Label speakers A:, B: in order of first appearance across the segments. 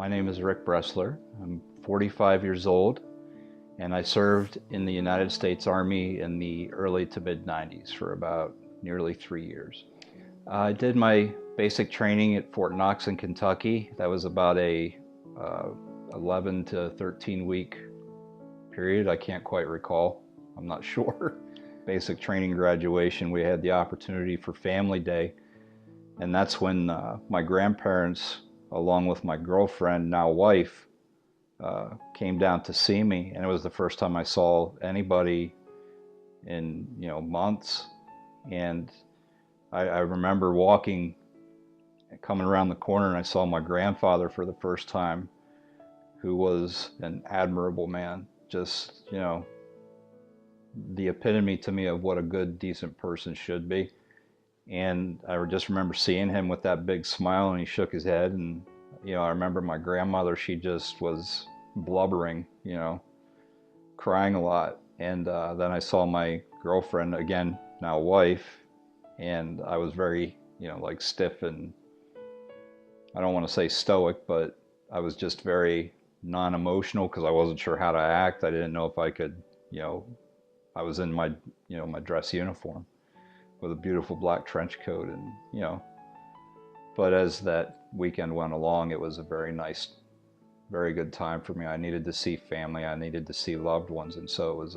A: My name is Rick Bressler. I'm 45 years old, and I served in the United States Army in the early to mid 90s for about nearly 3 years. I did my basic training at Fort Knox in Kentucky. That was about a 11 to 13 week period. I can't quite recall. I'm not sure. Basic training graduation, we had the opportunity for Family Day, and that's when my grandparents, along with my girlfriend, now wife, came down to see me, and it was the first time I saw anybody in months. And I remember coming around the corner, and I saw my grandfather for the first time, who was an admirable man. Just the epitome to me of what a good, decent person should be. And I just remember seeing him with that big smile, and he shook his head. And I remember my grandmother, she just was blubbering, crying a lot. And then I saw my girlfriend, again, now wife, and I was very, like stiff, and I don't want to say stoic, but I was just very non-emotional because I wasn't sure how to act. I didn't know if I could, I was in my, my dress uniform with a beautiful black trench coat, and but as that weekend went along, it was a very nice, very good time for me. I needed to see family, I needed to see loved ones, and so it was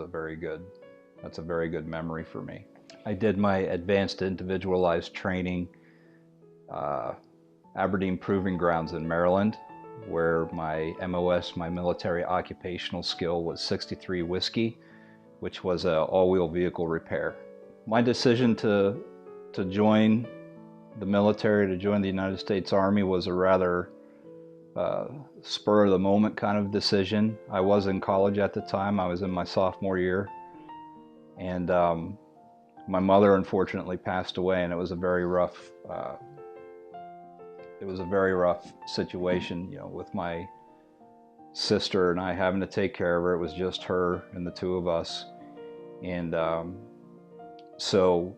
A: that's a very good memory for me. I did my advanced individualized training, Aberdeen Proving Grounds in Maryland, where my MOS, my military occupational skill, was 63 Whiskey, which was a all-wheel vehicle repair. My decision to join the military, to join the United States Army, was a rather spur of the moment kind of decision. I was in college at the time. I was in my sophomore year, and my mother unfortunately passed away, and it was a very rough situation, with my sister and I having to take care of her. It was just her and the two of us, and so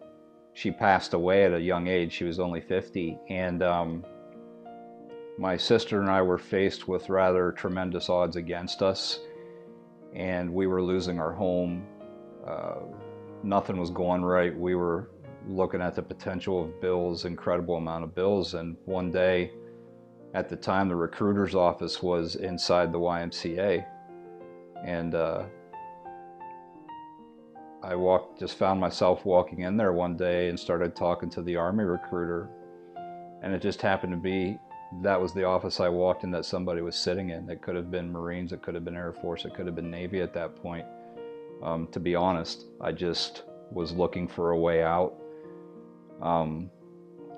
A: she passed away at a young age. She was only 50, and my sister and I were faced with rather tremendous odds against us, and we were losing our home. Nothing was going right. We were looking at the potential of bills, incredible amount of bills, and one day, at the time, the recruiter's office was inside the YMCA, and I just found myself walking in there one day and started talking to the Army recruiter, and it just happened to be that was the office I walked in that somebody was sitting in. It could have been Marines, it could have been Air Force, it could have been Navy at that point. To be honest, I just was looking for a way out. I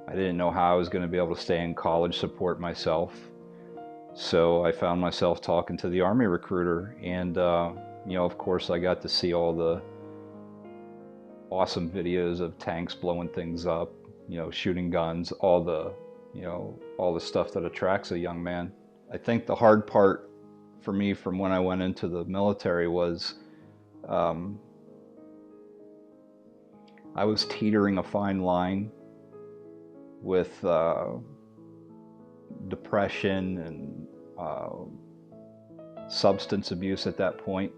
A: didn't know how I was going to be able to stay in college, support myself. So I found myself talking to the Army recruiter, and of course I got to see all the awesome videos of tanks blowing things up, shooting guns, all the stuff that attracts a young man. I think the hard part for me from when I went into the military was I was teetering a fine line with depression and substance abuse at that point.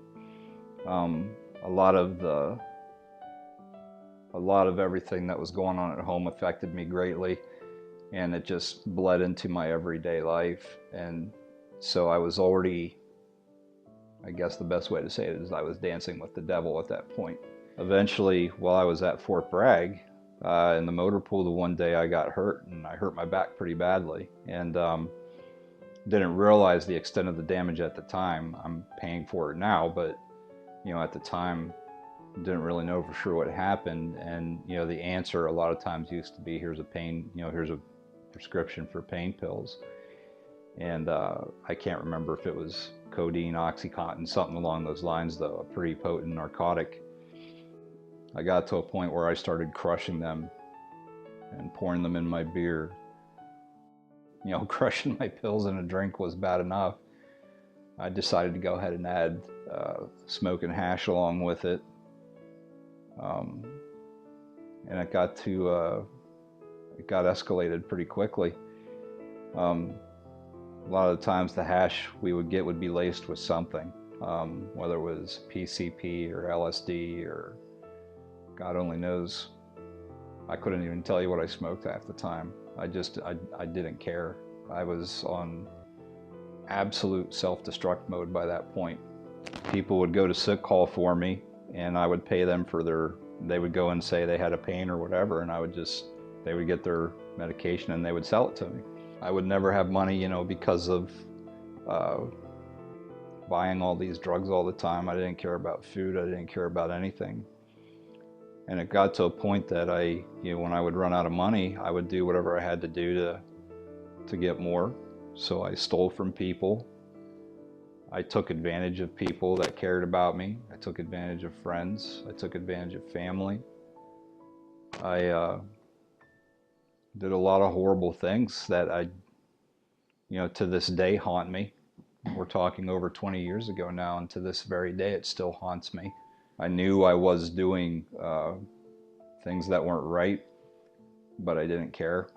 A: A lot of everything that was going on at home affected me greatly, and it just bled into my everyday life. And so I was already, I guess the best way to say it is, I was dancing with the devil at that point. Eventually, while I was at Fort Bragg, in the motor pool, the one day I got hurt, and I hurt my back pretty badly, and didn't realize the extent of the damage at the time. I'm paying for it now, but at the time, didn't really know for sure what happened. And the answer a lot of times used to be, here's a prescription for pain pills, and I can't remember if it was codeine, OxyContin, something along those lines, though, a pretty potent narcotic. I got to a point where I started crushing them and pouring them in my beer. Crushing my pills in a drink was bad enough. I decided to go ahead and add smoking hash along with it. And it got escalated pretty quickly. A lot of the times the hash we would get would be laced with something, whether it was PCP or LSD or God only knows. I couldn't even tell you what I smoked half the time. I didn't care. I was on absolute self-destruct mode by that point. People would go to sick call for me, and I would pay them for they would go and say they had a pain or whatever, and they would get their medication and they would sell it to me. I would never have money, because of buying all these drugs all the time. I didn't care about food. I didn't care about anything. And it got to a point that when I would run out of money, I would do whatever I had to do to get more. So I stole from people. I took advantage of people that cared about me. I took advantage of friends. I took advantage of family. I did a lot of horrible things that to this day haunt me. We're talking over 20 years ago now, and to this very day it still haunts me. I knew I was doing things that weren't right, but I didn't care.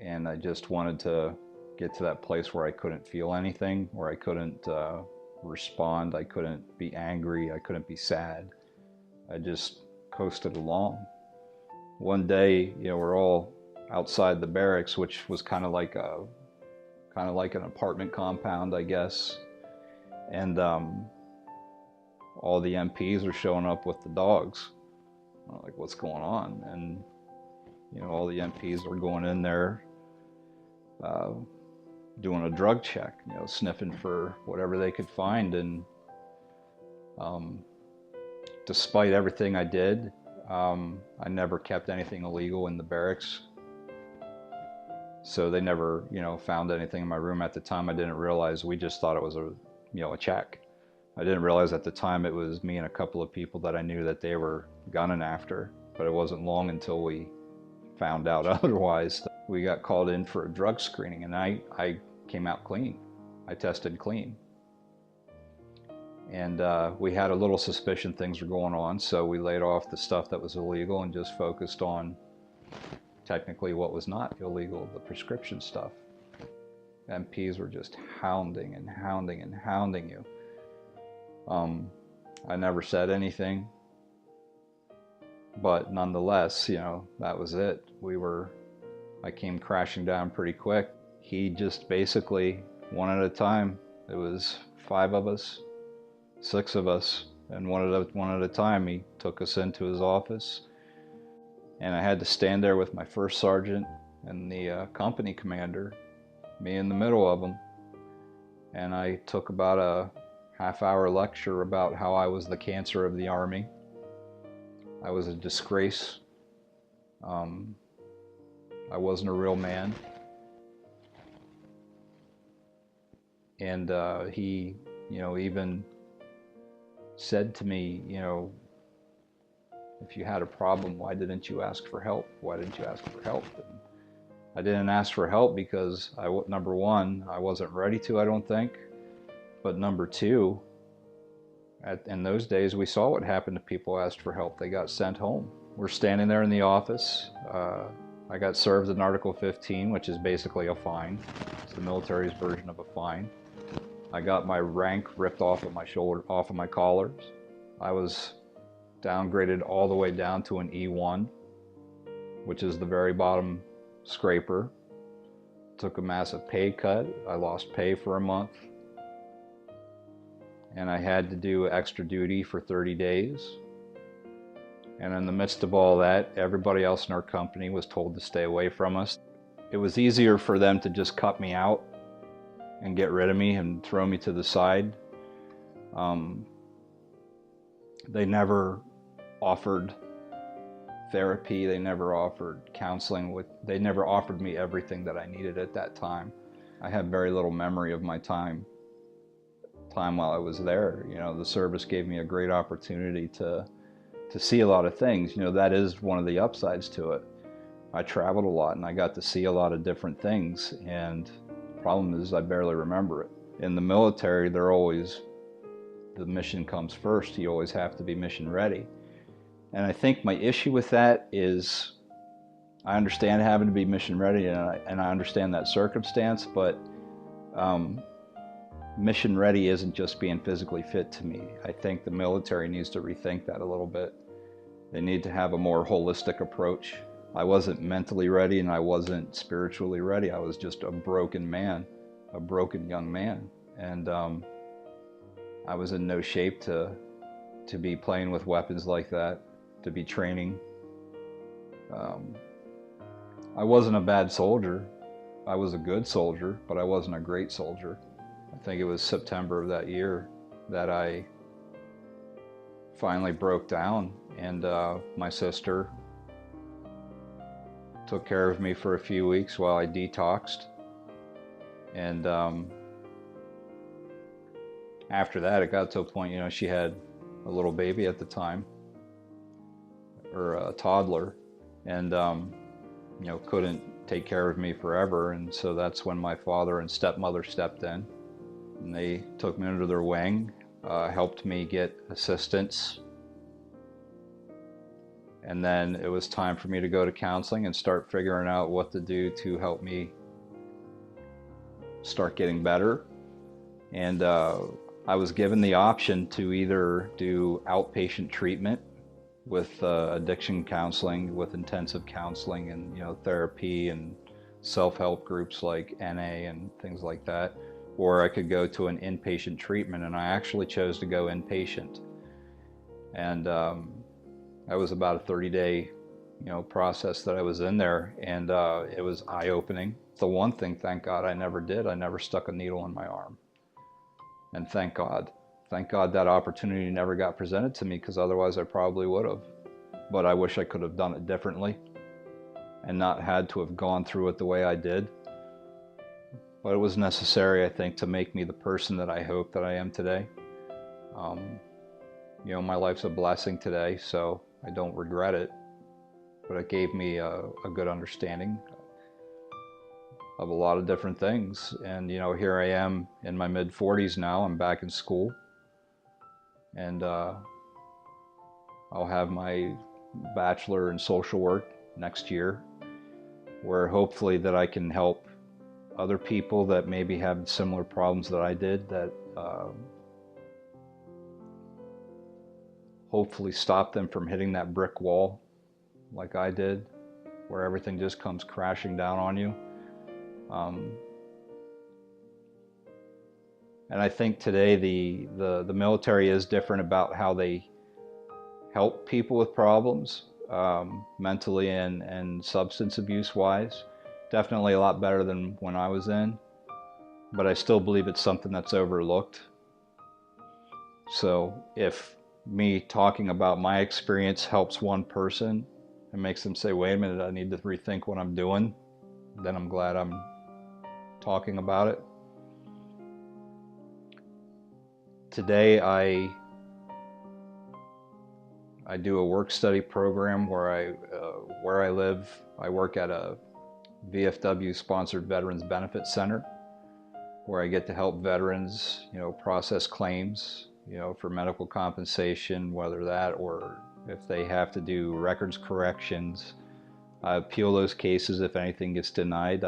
A: And I just wanted to get to that place where I couldn't feel anything, where I couldn't respond, I couldn't be angry, I couldn't be sad. I just coasted along. One day, we're all outside the barracks, which was kind of like an apartment compound, I guess. And all the MPs are showing up with the dogs. I'm like, what's going on? And all the MPs are going in there doing a drug check, sniffing for whatever they could find. And despite everything I did, I never kept anything illegal in the barracks. So they never, found anything in my room. At the time, I didn't realize. We just thought it was a check. I didn't realize at the time it was me and a couple of people that I knew that they were gunning after. But it wasn't long until we found out otherwise. We got called in for a drug screening, and I came out clean. I tested clean. And we had a little suspicion things were going on, so we laid off the stuff that was illegal and just focused on technically what was not illegal, the prescription stuff. MPs were just hounding and hounding and hounding you. I never said anything, but nonetheless, that was it. I came crashing down pretty quick. He just basically, one at a time, it was 5 of us, 6 of us, and one at a time, he took us into his office. And I had to stand there with my first sergeant and the company commander, me in the middle of them. And I took about a half-hour lecture about how I was the cancer of the Army. I was a disgrace. I wasn't a real man. And he, even said to me, if you had a problem, why didn't you ask for help? Why didn't you ask for help? And I didn't ask for help because, number one, I wasn't ready to, I don't think. But number two, in those days, we saw what happened to people who asked for help. They got sent home. We're standing there in the office. I got served an Article 15, which is basically a fine. It's the military's version of a fine. I got my rank ripped off of my shoulder, off of my collars. I was downgraded all the way down to an E1, which is the very bottom scraper. Took a massive pay cut. I lost pay for a month. And I had to do extra duty for 30 days. And in the midst of all that, everybody else in our company was told to stay away from us. It was easier for them to just cut me out and get rid of me and throw me to the side. They never offered therapy. They never offered counseling. They never offered me everything that I needed at that time. I have very little memory of my time while I was there. The service gave me a great opportunity to see a lot of things. That is one of the upsides to it. I traveled a lot and I got to see a lot of different things, and the problem is I barely remember it. In the military, the mission comes first. You always have to be mission ready. And I think my issue with that is I understand having to be mission ready, and I understand that circumstance, but Um, mission ready isn't just being physically fit to me. I think the military needs to rethink that a little bit. They need to have a more holistic approach. I wasn't mentally ready and I wasn't spiritually ready. I was just a broken man, a broken young man. And I was in no shape to be playing with weapons like that, to be training. Um, I wasn't a bad soldier. I was a good soldier, but I wasn't a great soldier. I think it was September of that year that I finally broke down, and my sister took care of me for a few weeks while I detoxed. And after that, it got to a point, she had a little baby at the time, or a toddler, and couldn't take care of me forever. And so that's when my father and stepmother stepped in, and they took me under their wing, helped me get assistance. And then it was time for me to go to counseling and start figuring out what to do to help me start getting better. And I was given the option to either do outpatient treatment with addiction counseling, with intensive counseling and therapy and self-help groups like NA and things like that, or I could go to an inpatient treatment, and I actually chose to go inpatient. And that was about a 30-day process that I was in there, and it was eye-opening. The one thing, thank God, I never did. I never stuck a needle in my arm, and thank God that opportunity never got presented to me, because otherwise I probably would have. But I wish I could have done it differently and not had to have gone through it the way I did. But it was necessary, I think, to make me the person that I hope that I am today. My life's a blessing today, so I don't regret it. But it gave me a good understanding of a lot of different things. And here I am in my mid-40s now. I'm back in school, and I'll have my bachelor in social work next year, where hopefully that I can help other people that maybe have similar problems that I did, that hopefully stop them from hitting that brick wall like I did, where everything just comes crashing down on you. And I think today the military is different about how they help people with problems, mentally and substance abuse wise. Definitely a lot better than when I was in, but I still believe it's something that's overlooked. So if me talking about my experience helps one person and makes them say, wait a minute, I need to rethink what I'm doing, then I'm glad I'm talking about it. Today I do a work study program where I live. I work at a VFW sponsored Veterans Benefit Center, where I get to help veterans, process claims, for medical compensation, whether that or if they have to do records corrections. I appeal those cases if anything gets denied.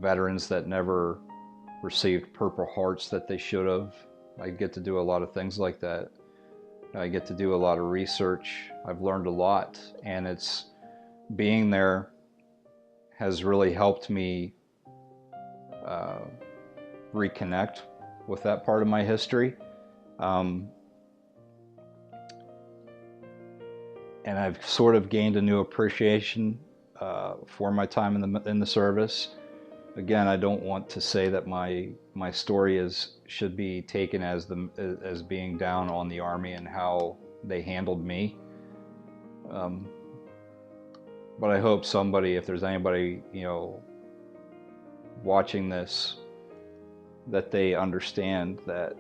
A: Veterans that never received Purple Hearts that they should have, I get to do a lot of things like that. I get to do a lot of research. I've learned a lot, and it's being there has really helped me reconnect with that part of my history. And I've sort of gained a new appreciation for my time in the service. Again, I don't want to say that my story should be taken as being down on the Army and how they handled me. But I hope somebody, if there's anybody watching this, that they understand that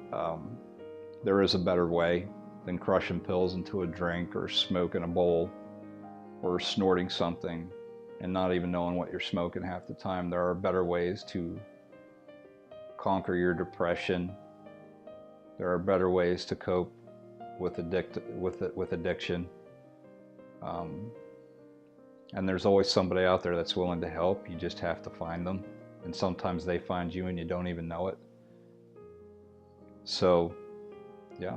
A: there is a better way than crushing pills into a drink, or smoking a bowl, or snorting something and not even knowing what you're smoking half the time. There are better ways to conquer your depression. There are better ways to cope with addiction. And there's always somebody out there that's willing to help. You just have to find them. And sometimes they find you and you don't even know it. So, yeah.